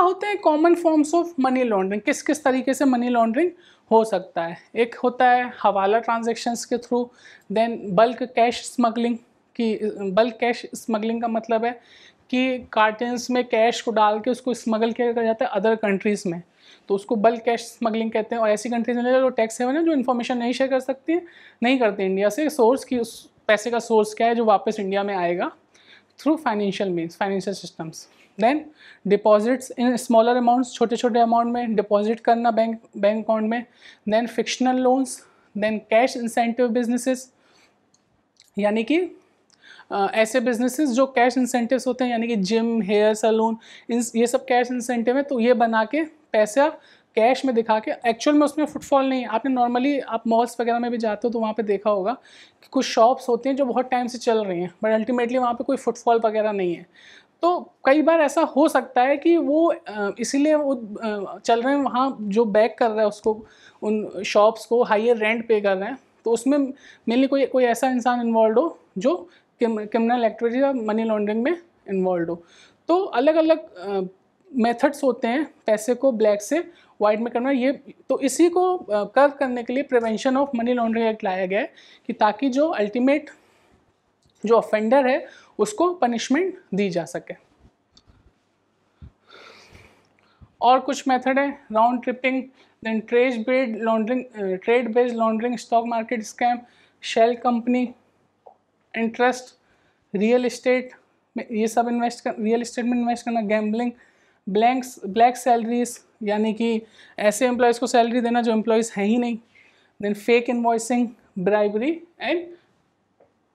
होते हैं common forms of money laundering, किस किस तरीके से मनी लॉन्ड्रिंग हो सकता है। एक होता है हवाला ट्रांजैक्शंस के through, then bulk cash smuggling की, बल्क कैश स्मगलिंग का मतलब है कि कार्टन्स में कैश को डाल के उसको स्मगल किया जाता है अदर कंट्रीज़ में, तो उसको बल्क कैश स्मगलिंग कहते हैं। और ऐसी कंट्रीज में जो टैक्स हेवन है, जो इन्फॉर्मेशन नहीं शेयर कर सकती है, नहीं करते इंडिया से, सोर्स की उस पैसे का सोर्स क्या है जो वापस इंडिया में आएगा, through financial means, financial systems. Then deposits in smaller amounts, छोटे छोटे अमाउंट में डिपॉजिट करना बैंक अकाउंट में। Then fictional loans, then cash incentive businesses, यानी कि ऐसे बिजनेसेस जो कैश इंसेंटिव्स होते हैं, यानी कि जिम, हेयर सैलून, ये सब कैश इंसेंटिव है, तो ये बना के पैसा कैश में दिखा के, एक्चुअल में उसमें फुटफॉल नहीं है। आपने नॉर्मली आप मॉल्स वगैरह में भी जाते हो तो वहाँ पे देखा होगा कि कुछ शॉप्स होती हैं जो बहुत टाइम से चल रही हैं, बट अल्टीमेटली वहाँ पे कोई फुटफॉल वगैरह नहीं है। तो कई बार ऐसा हो सकता है कि वो इसीलिए वो चल रहे हैं, वहाँ जो बैक कर रहा है उसको, उन शॉप्स को हायर रेंट पे कर रहे हैं, तो उसमें मेनली कोई ऐसा इंसान इन्वॉल्व हो जो क्रिमिनल एक्टिविटी या मनी लॉन्ड्रिंग में इन्वॉल्व हो। तो अलग अलग मेथड्स होते हैं पैसे को ब्लैक से वाइट में करना। ये तो इसी को कर्व करने के लिए prevention of money laundering act लाया गया है, कि ताकि जो अल्टीमेट जो ऑफेंडर है उसको पनिशमेंट दी जा सके। और कुछ मेथड है, round tripping, then trade based laundering, stock market scam, shell company interest, real estate, ये सब रियल एस्टेट में इन्वेस्ट करना, गैम्बलिंग, ब्लैक सैलरीज, यानी कि ऐसे एम्प्लॉयज़ को सैलरी देना जो एम्प्लॉयज़ हैं ही नहीं, then fake invoicing, bribery and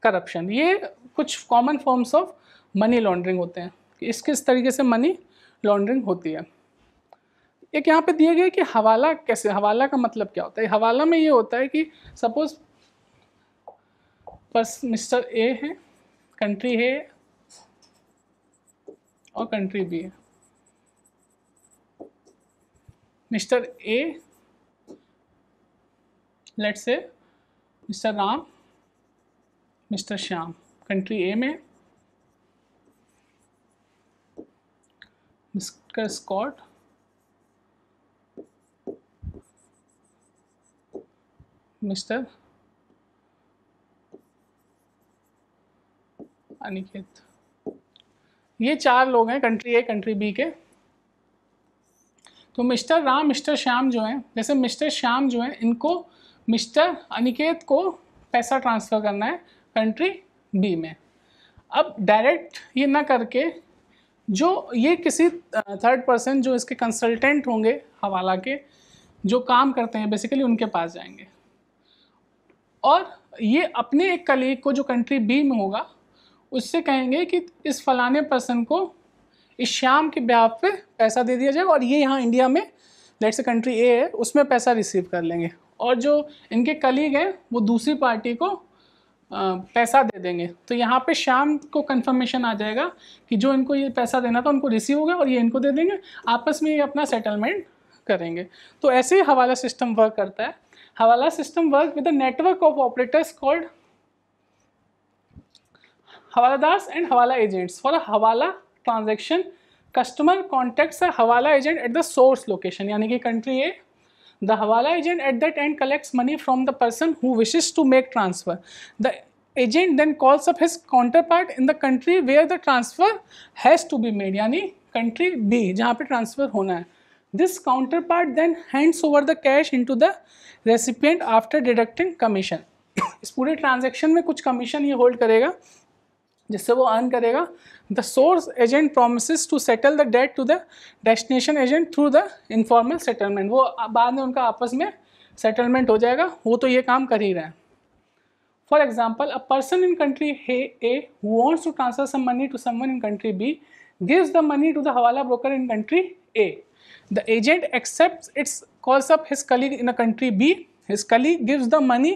corruption. ये कुछ common forms of money laundering होते हैं कि किस तरीके से मनी लॉन्ड्रिंग होती है। एक यहाँ पे दिए गए कि हवाला कैसे, हवाला का मतलब क्या होता है। हवाला में ये होता है कि सपोज बस मिस्टर ए है, कंट्री है और कंट्री बी है। Mister A, let's say mister Ram, mister Shyam country A में, मिस्टर स्कॉट, मिस्टर अनिकेत, ये चार लोग हैं कंट्री ए कंट्री बी के। तो मिस्टर राम, मिस्टर श्याम जो हैं, जैसे मिस्टर श्याम जो हैं, इनको मिस्टर अनिकेत को पैसा ट्रांसफ़र करना है कंट्री बी में। अब डायरेक्ट ये ना करके जो ये किसी थर्ड पर्सन जो इसके कंसल्टेंट होंगे हवाला के, जो काम करते हैं बेसिकली, उनके पास जाएंगे और ये अपने एक कलीग को जो कंट्री बी में होगा उससे कहेंगे कि इस फलाने पर्सन को इस श्याम के ब्याह पे पैसा दे दिया जाए, और ये यहाँ इंडिया में लेट्स से कंट्री ए है उसमें पैसा रिसीव कर लेंगे, और जो इनके कलीग हैं वो दूसरी पार्टी को पैसा दे देंगे। तो यहाँ पे श्याम को कंफर्मेशन आ जाएगा कि जो इनको ये पैसा देना था उनको रिसीव हो गया और ये इनको दे देंगे, आपस में ये अपना सेटलमेंट करेंगे। तो ऐसे ही हवाला सिस्टम वर्क करता है। Hawala system work with a network of operators called hawaladars and hawala agents. For a hawala transaction customer contacts a hawala agent at the source location, यानी कि country A, the hawala agent at that end collects money from the person who wishes to make transfer. The agent then calls up his counterpart in the country where the transfer has to be made, यानी country B जहाँ पे transfer होना है। This counterpart then hands over the cash into the recipient after deducting commission. इस पूरे transaction में कुछ commission ये hold करेगा जिससे वो अर्न करेगा। The source agent promises to settle the debt to the destination agent through the informal settlement. वो बाद में उनका आपस में settlement हो जाएगा, वो तो ये काम कर ही रहे हैं। For example, a person in country A who wants to transfer some money to someone in country B gives the money to the hawala broker in country A. The agent accepts it, calls up his colleague in a country B. His colleague gives the money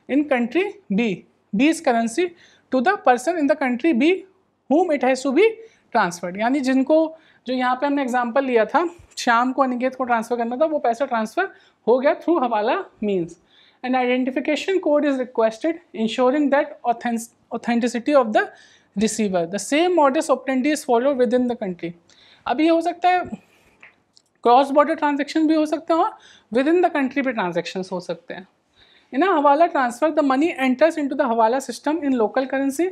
in country B's currency to the person in the country B whom it has to be transferred. यानी जिनको, जो यहाँ पे हमने example लिया था, श्याम को अनिकेत को ट्रांसफ़र करना था, वो पैसा ट्रांसफ़र हो गया थ्रू हवाला means. N identification code is requested ensuring that authenticity of the receiver. The same modus operandi is follow with in the country. अब ये हो सकता है क्रॉस बॉर्डर ट्रांजेक्शन भी हो सकते हैं और विद इन द कंट्री पे ट्रांजेक्शन हो सकते हैं. In a Hawala transfer, the money enters into the Hawala system in local currency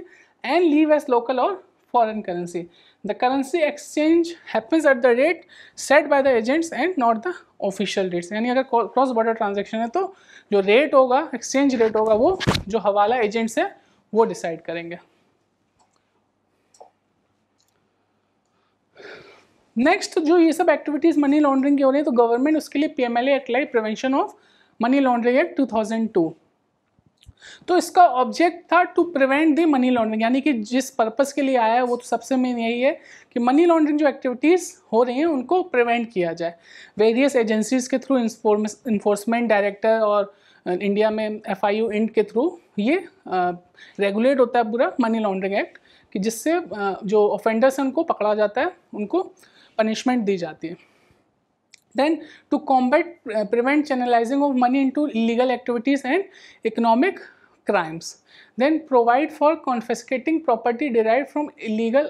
and leave as local or foreign currency. The currency exchange happens at the rate set by the agents and not the official rates. यानी अगर cross border transaction है तो जो rate होगा, exchange rate होगा, वो जो हवाला एजेंट्स है वो डिसाइड करेंगे. नेक्स्ट जो ये सब एक्टिविटीज़ मनी लॉन्ड्रिंग की हो रही है तो गवर्नमेंट उसके लिए PMLA एक्ट लाई, prevention of money laundering act 2002. तो इसका ऑब्जेक्ट था to prevent the money laundering, यानी कि जिस पर्पस के लिए आया है वो तो सबसे मेन यही है कि मनी लॉन्ड्रिंग जो एक्टिविटीज़ हो रही हैं उनको प्रिवेंट किया जाए. वेरियस एजेंसीज के थ्रू, इन्फोर्समेंट डायरेक्टर और इंडिया में FIU इंट के थ्रू ये रेगुलेट होता है पूरा मनी लॉन्ड्रिंग एक्ट, कि जिससे जो ऑफेंडर्स हैं उनको पकड़ा जाता है, उनको पनिशमेंट दी जाती है. Then to combat prevent channelizing of money into illegal activities and economic crimes. Then provide for confiscating property derived from illegal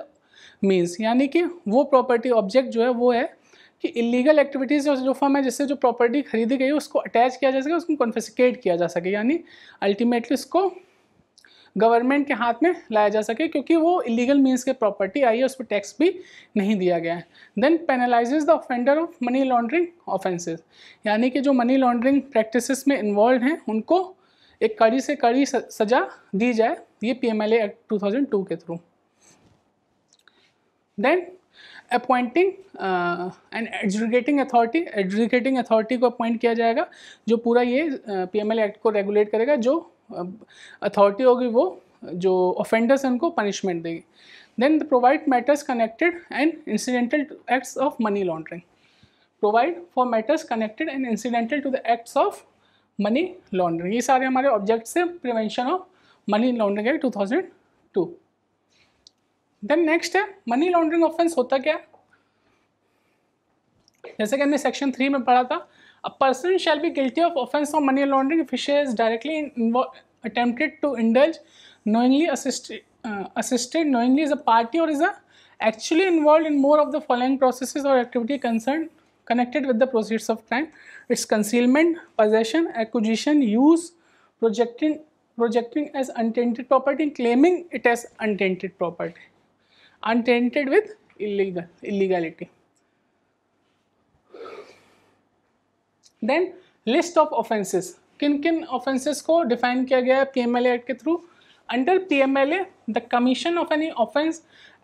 means. यानी कि वो प्रॉपर्टी ऑब्जेक्ट जो है वो है कि इलीगल एक्टिविटीज़ जो फॉर्म है जिससे जो प्रॉपर्टी खरीदी गई है उसको अटैच किया जा सके, उसको कॉन्फिस्केट किया जा सके, यानी अल्टीमेटली उसको गवर्नमेंट के हाथ में लाया जा सके क्योंकि वो इलीगल मीन्स के प्रॉपर्टी आई है, उस पर टैक्स भी नहीं दिया गया है. Then penalises the offender of money laundering offences, यानी कि जो मनी लॉन्ड्रिंग प्रैक्टिसेस में इन्वॉल्व हैं उनको एक कड़ी से कड़ी सज़ा दी जाए, ये PMLA एक्ट 2002 के through. Then appointing and adjudicating authority, adjudicating authority को अपॉइंट किया जाएगा जो पूरा ये PMLA एक्ट को रेगुलेट करेगा. जो अथॉरिटी होगी वो जो ऑफेंडर्स हैं उनको पनिशमेंट देगी. Then provide matters connected and incidental to acts of money laundering, provide for matters connected and incidental to the acts of money laundering. ये सारे हमारे ऑब्जेक्ट्स हैं prevention of money laundering act 2002. Then next है money laundering offence होता क्या है. जैसे कि हमने सेक्शन 3 में पढ़ा था, a person shall be guilty of offense of money laundering if he is directly attempted to indulge, knowingly assisted knowingly as a party, or is actually involved in more of the following processes or activity concerned connected with the proceeds of crime. It's concealment, possession, acquisition, use, projecting as untainted property, claiming it as untainted property, untainted with illegality. Then list of offences, किन किन offences को define किया गया है PMLA act के through. Under PMLA the commission of any offence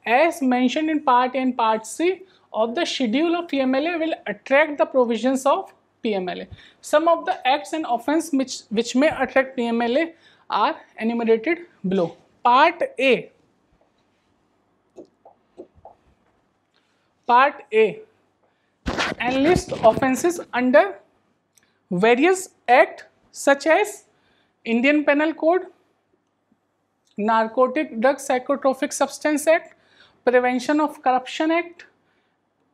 as mentioned in part A and part C of the schedule of PMLA will attract the provisions of PMLA. Some of the acts and offense which may attract PMLA are enumerated below. Part A. Part A and list offenses under various act such as Indian Penal Code, Narcotic Drug Psychotropic Substance Act, Prevention of Corruption Act,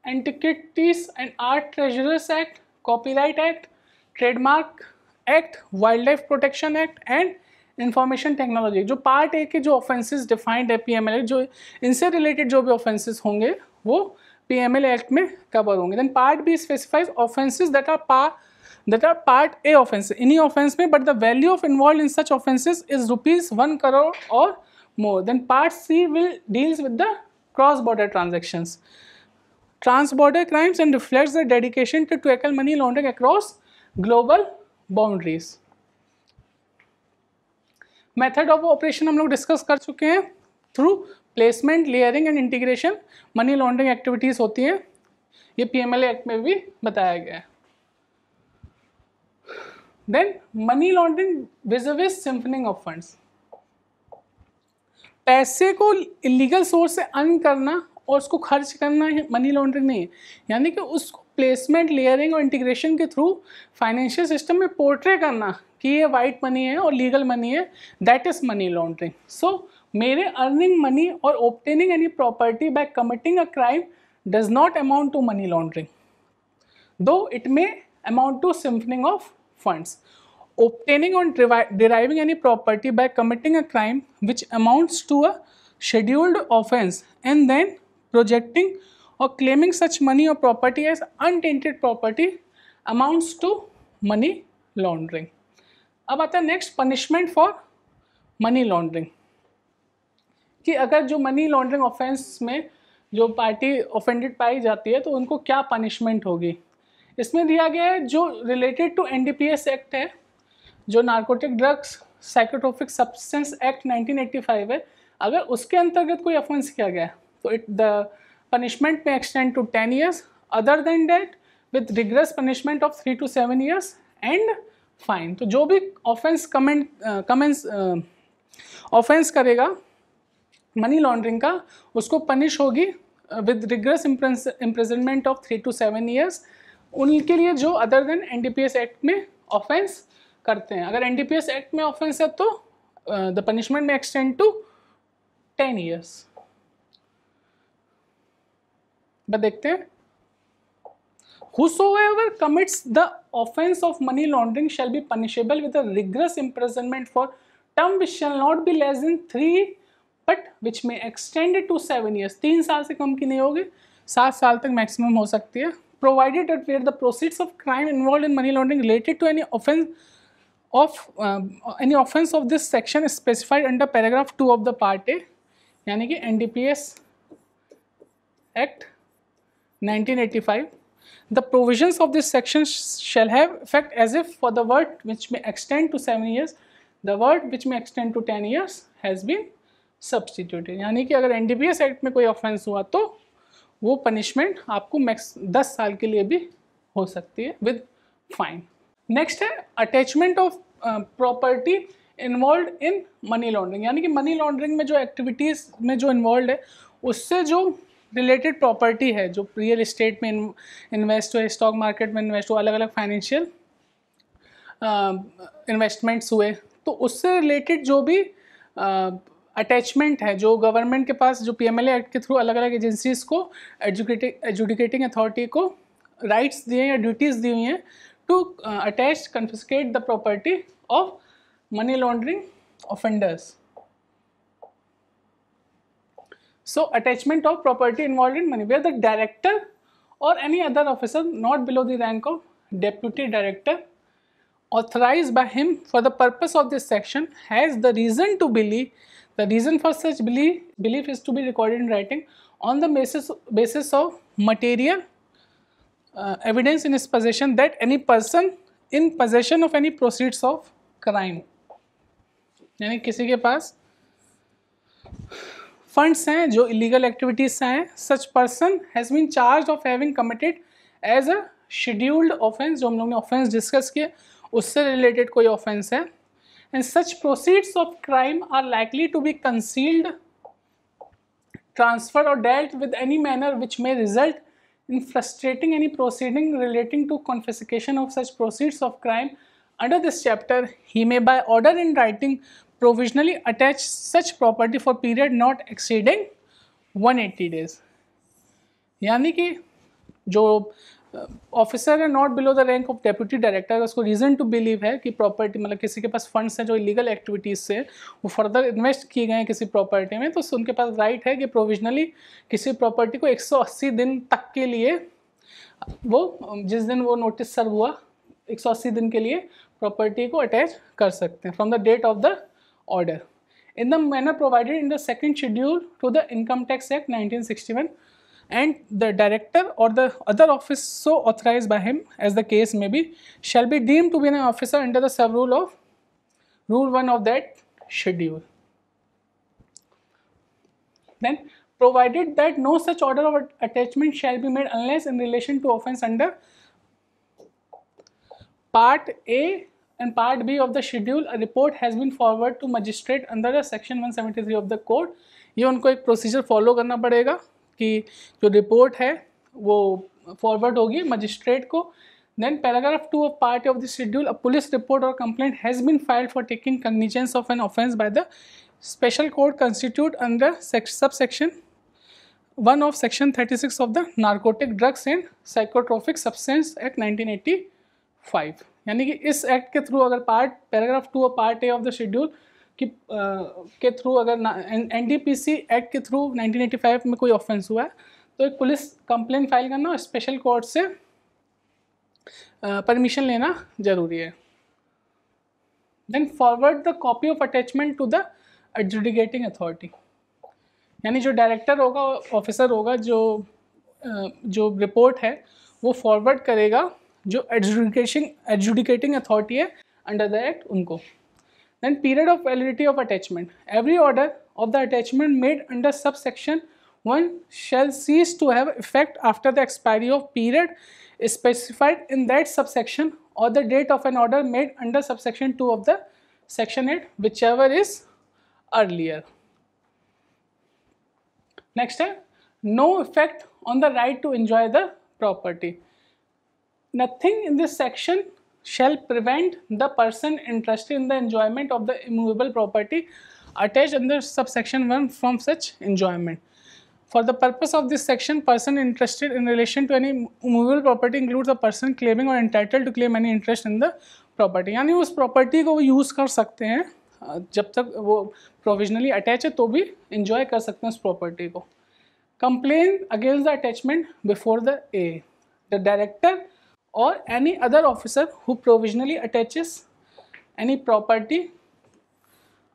Antiquities and Art Treasurers Act, Copyright Act, Trademark Act, Wildlife Protection Act and Information Technology. जो part A के जो offences defined है PMLA, जो इनसे related जो भी offences होंगे वो PMLA एक्ट में कवर होंगे. Then part B specifies offences that are part A offense, any offense में, but the value of involved in such offenses is ₹1 crore or more. Then part C deals with the cross-border transactions, trans-border crimes, and reflects the dedication to tackle money laundering across global boundaries. Method of operation हम लोग discuss कर चुके हैं. Through placement, layering and integration money laundering activities होती हैं, ये PMLA act में भी बताया गया है. Then money laundering viz siphoning of funds, पैसे को इलीगल सोर्स से अर्न करना और उसको खर्च करना मनी लॉन्ड्रिंग नहीं है, यानी कि उसको प्लेसमेंट, लेयरिंग और इंटीग्रेशन के थ्रू फाइनेंशियल सिस्टम में पोर्ट्रे करना कि ये वाइट मनी है और लीगल मनी है, that is money laundering. So mere earning money और obtaining any property by committing a crime does not amount to money laundering, though it may amount to siphoning of funds. Obtaining or deriving any property by committing a crime which amounts to a scheduled offense and then projecting और claiming such money और property as untainted property amounts to money laundering. अब आता है next punishment for money laundering, कि अगर जो money laundering offence में जो पार्टी ऑफेंडेड पाई जाती है तो उनको क्या पनिशमेंट होगी। इसमें दिया गया है जो रिलेटेड टू एनडीपीएस एक्ट है, जो narcotic drugs psychotropic substance act 1985 है, अगर उसके अंतर्गत कोई ऑफेंस किया गया तो it the punishment may extend to 10 years, other than that with rigorous punishment of 3 to 7 years and fine. तो जो भी ऑफेंस करेगा मनी लॉन्ड्रिंग का उसको पनिश होगी with rigorous imprisonment of 3 to 7 years, उनके लिए जो अदर देन एनडीपीएस एक्ट में ऑफेंस करते हैं। अगर एनडीपीएस एक्ट में ऑफेंस है तो the punishment may extend to 10 years। बस देखते हैं, whosoever commits the offense of money laundering shall be punishable with a rigorous imprisonment for term which shall not be less than 3 but which may extend to 7 years। 3 साल से कम की नहीं होगी, 7 साल तक मैक्सिमम हो सकती है। Provided that where the proceeds of crime involved in money laundering related to any offense of this section is specified under paragraph 2 of the part A, यानी कि NDPS Act 1985, the provisions of this section shall have effect as if for the word which may extend to 7 years, the word which may extend to 10 years has been substituted। यानी कि अगर NDPS act में कोई offence हुआ तो वो punishment आपको max 10 साल के लिए भी हो सकती है विद फाइन। नेक्स्ट है attachment of property involve in money laundering, यानी कि मनी लॉन्ड्रिंग में जो एक्टिविटीज़ में जो इन्वॉल्व है उससे जो रिलेटेड प्रॉपर्टी है, जो रियल इस्टेट में इन्वेस्ट हुए, स्टॉक मार्केट में इन्वेस्ट हुआ, अलग अलग फाइनेंशियल इन्वेस्टमेंट्स हुए, तो उससे रिलेटेड जो भी अटैचमेंट है, जो गवर्नमेंट के पास जो पीएमएलए एक्ट के थ्रू अलग अलग एजेंसीज को एजुकेटिंग अथॉरिटी को राइट्स दिए या ड्यूटीज़ दी हुई हैं to attach confiscate the property of money laundering offenders. So attachment of property involved in money where the director or any other officer not below the rank of deputy director authorized by him for the purpose of this section has the reason to believe, the reason for such belief is to be recorded in writing on the basis of material evidence in his possession that any person in possession of any proceeds of crime, यानी किसी के पास funds हैं जो illegal activities से हैं, such person has been charge of having committed as a scheduled offence, जो हम लोग ने ऑफेंस डिस्कस किए उससे रिलेटेड कोई ऑफेंस है, and such proceeds of crime are likely to be concealed, transfer और dealt with any manner which may result in frustrating any proceeding relating to confiscation of such proceeds of crime under this chapter, he may by order in writing provisionally attach such property for period not exceeding 180 days। यानी कि जो officer है not below the rank of deputy director, उसको reason to believe है कि property मतलब किसी के पास फंड्स हैं जो इलीगल एक्टिविटीज़ से वो फर्दर इन्वेस्ट किए गए हैं किसी प्रॉपर्टी में, तो उनके पास राइट है कि प्रोविजनली किसी प्रॉपर्टी को 180 दिन तक के लिए, वो जिस दिन वो नोटिस सर्व हुआ 180 दिन के लिए प्रॉपर्टी को अटैच कर सकते हैं from the date of the order in the manner provided in the second schedule to the Income Tax Act 1961, and the director or the other office so authorized by him as the case may be shall be deemed to be an officer under the sub rule of Rule 1 of that schedule. Then provided that no such order of attachment shall be made unless in relation to offence under Part A and Part B of the schedule a report has been forwarded to magistrate under the section 173 of the code। ये उनको एक procedure follow करना पड़ेगा कि जो report है वो forward होगी मजिस्ट्रेट को। Then paragraph 2 of part of the schedule, a police report और complaint has been filed for taking cognizance of an offence by the special court constitute under sub section 1 of section 36 of the narcotic drugs and psychotropic substance act 1985। यानी कि इस act के through अगर paragraph 2 और part A of the schedule के through अगर NDPC act के through 1985 में कोई ऑफेंस हुआ है तो एक पुलिस कंप्लेंट फाइल करना और स्पेशल कोर्ट से परमिशन लेना जरूरी है। Then forward the copy of attachment to the adjudicating authority, यानी जो डायरेक्टर होगा, ऑफिसर होगा, जो रिपोर्ट है वो फॉरवर्ड करेगा जो एडजुडिकेटिंग अथॉरिटी है अंडर द एक्ट उनको। Then period of validity of attachment, every order of the attachment made under sub section 1 shall cease to have effect after the expiry of period specified in that subsection or the date of an order made under subsection 2 of the section 8, whichever is earlier. Next है no effect on the right to enjoy the property. Nothing in this section shall prevent the person interested in the enjoyment of the immovable property attached under subsection 1 from such enjoyment. For the purpose of this section, person interested in relation to any movable property includes a person claiming or entitled to claim any interest in the property. यानी उस property को वो use कर सकते हैं, जब तक वो प्रोविजनली अटैच है तो भी इंजॉय कर सकते हैं उस प्रॉपर्टी को। Complain against the attachment before the A, the director और any other officer who provisionally attaches any property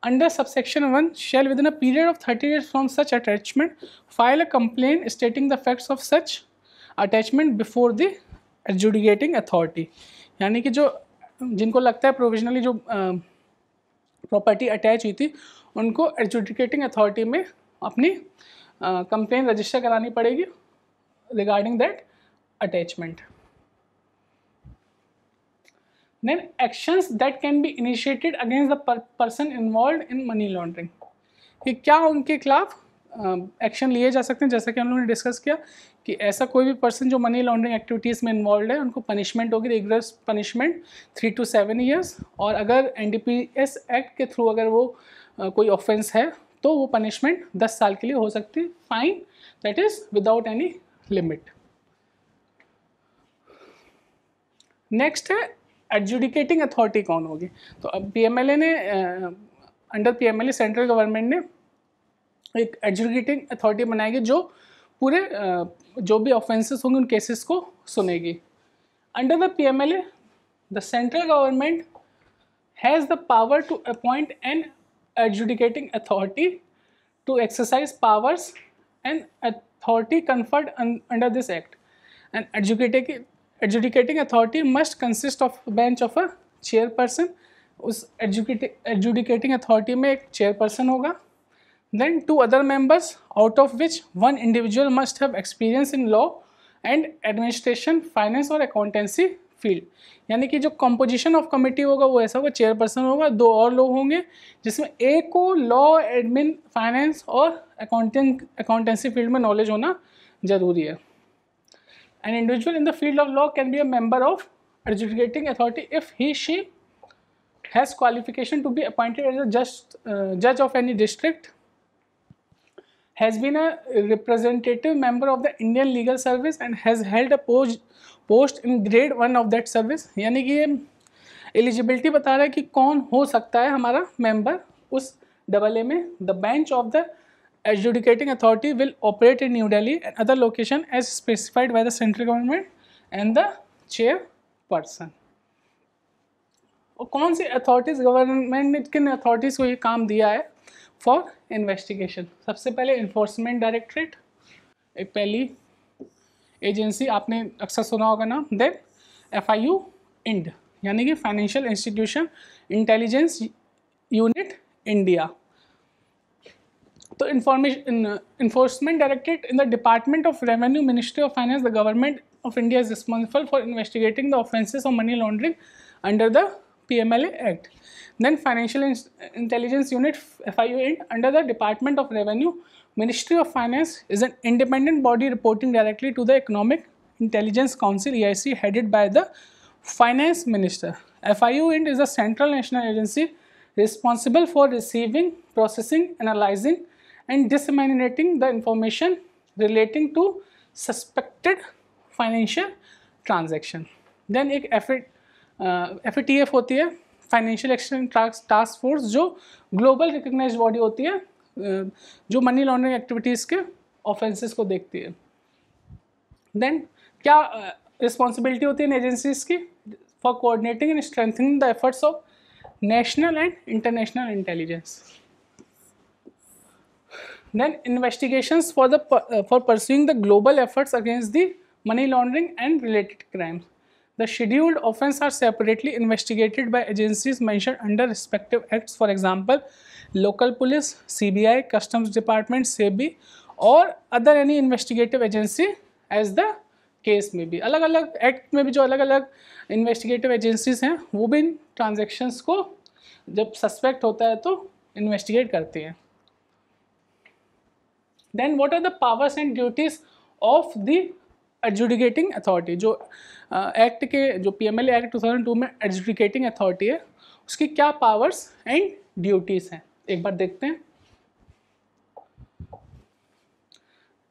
under subsection 1 shall within a period of 30 days from such attachment file a complaint stating the facts of such attachment before the adjudicating authority. यानी कि जो जिनको लगता है provisionally जो property attach हुई थी उनको एडजुडिकेटिंग अथॉरिटी में अपनी कंप्लेंट रजिस्टर करानी पड़ेगी regarding that attachment. Then actions that can be initiated against the person involved in money laundering, कि क्या उनके खिलाफ एक्शन लिए जा सकते हैं। जैसा कि हम लोगों ने डिस्कस किया कि ऐसा कोई भी पर्सन जो मनी लॉन्ड्रिंग एक्टिविटीज़ में इन्वॉल्व है उनको पनिशमेंट होगी, रेगुलर पनिशमेंट 3 to 7 years, और अगर NDPS एक्ट के थ्रू अगर वो कोई ऑफेंस है तो वो पनिशमेंट 10 साल के लिए हो सकती है, fine that is without any limit. Next है एडजुडिकेटिंग अथॉरिटी कौन होगी। तो अब PMLA ने अंडर PMLA सेंट्रल गवर्नमेंट ने एक एडजुडिकेटिंग अथॉरिटी बनाएगी जो पूरे जो भी ऑफेंसेस होंगे उन केसेस को सुनेगी। Under the PMLA the central government has the power to appoint an adjudicating authority to exercise powers and authority conferred under this act. And adjudicating authority must consist of a bench of a chairperson. उस adjudicating authority में एक chairperson होगा, then 2 other members out of which 1 individual must have experience in law and administration, finance और accountancy field. यानी कि जो composition of committee होगा वो ऐसा होगा, chairperson होगा, 2 और लोग होंगे जिसमें एक को law, admin, finance और accountancy field में knowledge होना ज़रूरी है। An individual in the field of law can be a member of adjudicating authority if he/she has qualification to be appointed as a judge of any district, has been a representative member of the Indian legal service and has held a post in grade 1 of that service. यानी कि ये eligibility बता रहा है कि कौन हो सकता है हमारा मेंबर उस AA में। The bench of the adjudicating authority will operate in New Delhi and other location as specified by the central government and the chairperson. और कौन सी अथॉरिटीज़ गवर्नमेंट ने किन अथॉरिटीज़ को ये काम दिया है फॉर इन्वेस्टिगेशन। सबसे पहले इन्फोर्समेंट डायरेक्टरेट, एक पहली एजेंसी आपने अक्सर सुना होगा नाम। देन FIU इंड यानी कि financial institution intelligence unit India. तो enforcement directorate in the department of revenue, ministry of finance, the government of India is responsible for investigating the offences of money laundering under the PMLA act. Then financial intelligence unit FIU IND under the department of revenue, ministry of finance is an independent body reporting directly to the economic intelligence council EIC headed by the finance minister. FIU IND is a central national agency responsible for receiving, processing, analyzing and disseminating the information relating to suspected financial transaction. Then एक FATF होती है, financial action task force, जो global recognised body होती है जो money laundering activities के offences को देखती है। देन क्या रिस्पॉन्सिबिलिटी होती है इन एजेंसीज की? For coordinating and strengthening the efforts of national and international intelligence. Then investigations for pursuing the global efforts against the money laundering and related crimes. The scheduled offences are separately investigated by agencies mentioned under respective acts. For example, local police, CBI, Customs Department, SEBI, or other any investigative agency as the case में भी. अलग अलग act में भी जो अलग अलग investigative agencies हैं वो भी इन ट्रांजेक्शन्स को जब सस्पेक्ट होता है तो इन्वेस्टिगेट करती हैं. Then what are the powers and duties of the adjudicating authority? जो एक्ट के जो PMLA एक्ट 2002 में adjudicating authority है उसकी क्या powers and duties हैं एक बार देखते हैं.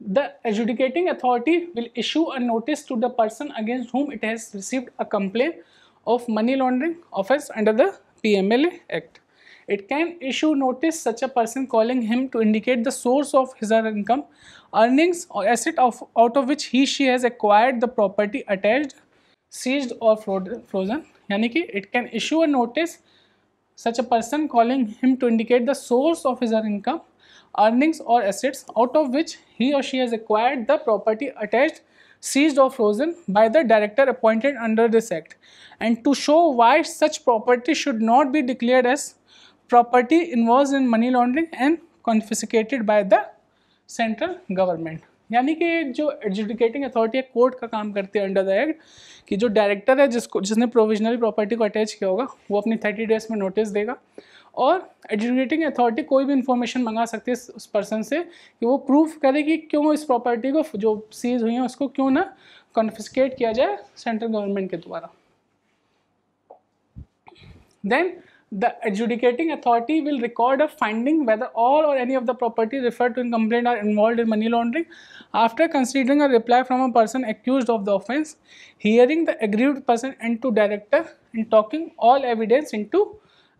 The adjudicating authority will issue a notice to the person against whom it has received a complaint of money laundering offense under the PMLA Act. It can issue notice such a person calling him to indicate the source of his or her income, earnings or asset out of which he she has acquired the property attached, seized or frozen. यानी कि it can issue a notice such a person calling him to indicate the source of his or her income, earnings or assets out of which he or she has acquired the property attached, seized or frozen by the director appointed under this act, and to show why such property should not be declared as property involved in money laundering and confiscated by the central government. यानी कि जो adjudicating authority है court का काम करती है under the act कि जो डायरेक्टर है जिसने प्रोविजनली प्रॉपर्टी को अटैच किया होगा वो अपनी 30 डेज में नोटिस देगा और एडजुडिकेटिंग अथॉरिटी कोई भी इंफॉर्मेशन मंगा सकती है उस पर्सन से कि वो प्रूफ करे कि क्यों इस प्रॉपर्टी को जो सीज हुई है उसको क्यों ना कॉन्फिस्केट किया जाए सेंट्रल गवर्नमेंट के द्वारा. Then the adjudicating authority will record a finding whether all or any of the property referred to in complaint are involved in money laundering after considering a reply from a person accused of the offence, hearing the aggrieved person and to director and taking all evidence into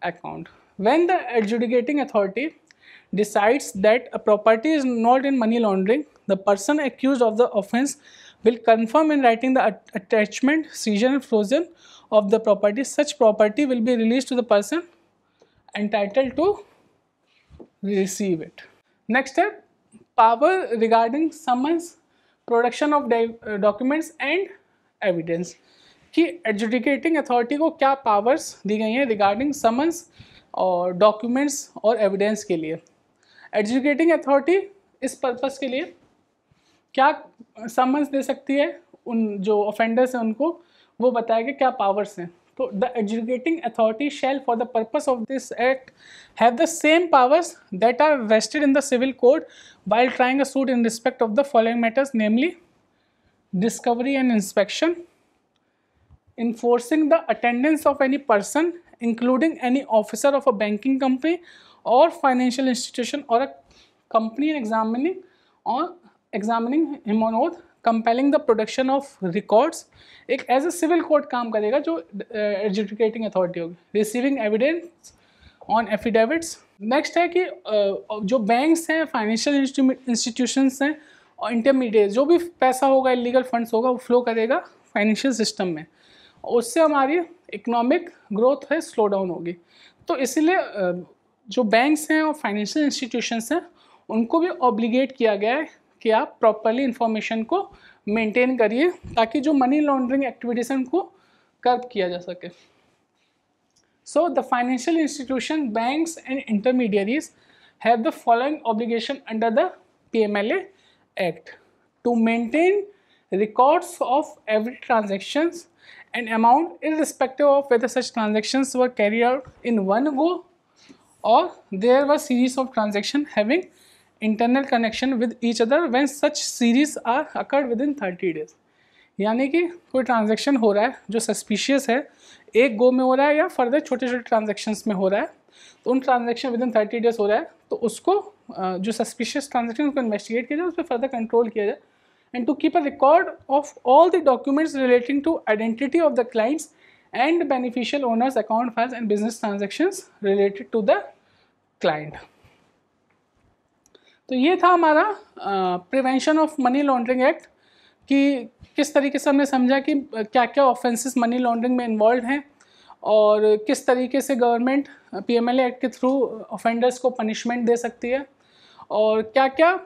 account. When the adjudicating authority decides that a property is involved in money laundering, the person accused of the offence will confirm in writing the attachment, seizure and frozen of the property. Such property will be released to the person entitled to receive it. Next है power regarding summons, production of documents and evidence. कि adjudicating authority को क्या powers दी गई हैं regarding summons और documents और evidence के लिए. Adjudicating authority इस purpose के लिए क्या summons दे सकती है उन जो offenders हैं उनको वो बताएगा क्या पावर्स हैं. तो the adjudicating authority shall for the purpose of this act have the same powers that are vested in the civil code while trying a suit in respect of the following matters namely discovery and inspection, enforcing the attendance of any person including any officer of a banking company or financial institution or a company examining him on oath, compelling the production of records. एक as a civil court काम करेगा जो adjudicating authority होगी. Receiving evidence on affidavits. Next है कि जो banks हैं, financial institutions हैं और इंटरमीडिएट जो भी पैसा होगा, इलीगल फंड्स होगा, वो फ्लो करेगा फाइनेंशियल सिस्टम में. उससे हमारी इकोनॉमिक ग्रोथ है स्लो डाउन होगी. तो इसीलिए जो बैंक्स हैं और फाइनेंशियल इंस्टीट्यूशंस हैं उनको भी ऑब्लिगेट किया गया है कि आप प्रॉपरली इंफॉर्मेशन को मेंटेन करिए ताकि जो मनी लॉन्ड्रिंग एक्टिविटीज़ हैं उनको कर्ब किया जा सके. So the financial institution, banks and intermediaries have the following obligation under the PMLA act to maintain records of every transactions and amount irrespective of whether such transactions were carried out in one go or there were series of transactions having internal connection with each other when such series are occurred within 30 days. यानी कि कोई transaction हो रहा है जो suspicious है, एक गो में हो रहा है या फर्दर छोटे छोटे ट्रांजेक्शन्स में हो रहा है, तो उन ट्रांजेक्शन विदिन 30 डेज हो रहा है तो उसको जो सस्पिशियस ट्रांजेक्शन उसको इन्वेस्टिगेट किया जाए, उस पर फर्दर कंट्रोल किया जाए. And to keep a record of all the documents relating to identity of the clients and beneficial owners, account files and business transactions related to the client. तो ये था हमारा prevention of money laundering act कि किस तरीके से हमने समझा कि क्या क्या ऑफेंसेस मनी लॉन्ड्रिंग में इन्वॉल्व हैं और किस तरीके से गवर्नमेंट PMLA एक्ट के थ्रू ऑफेंडर्स को पनिशमेंट दे सकती है, और क्या क्या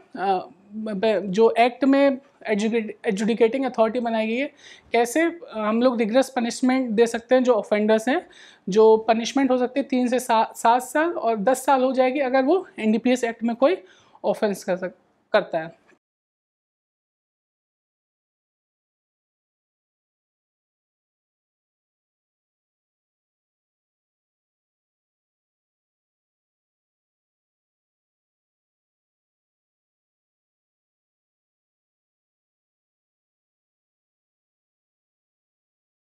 जो एक्ट में एजुडिकेटिंग अथॉरिटी बनाई गई है, कैसे हम लोग रिग्रेस पनिशमेंट दे सकते हैं जो ऑफेंडर्स हैं, जो पनिशमेंट हो सकती है 3 से 7 साल और 10 साल हो जाएगी अगर वो NDPS एक्ट में कोई ऑफेंस करता है।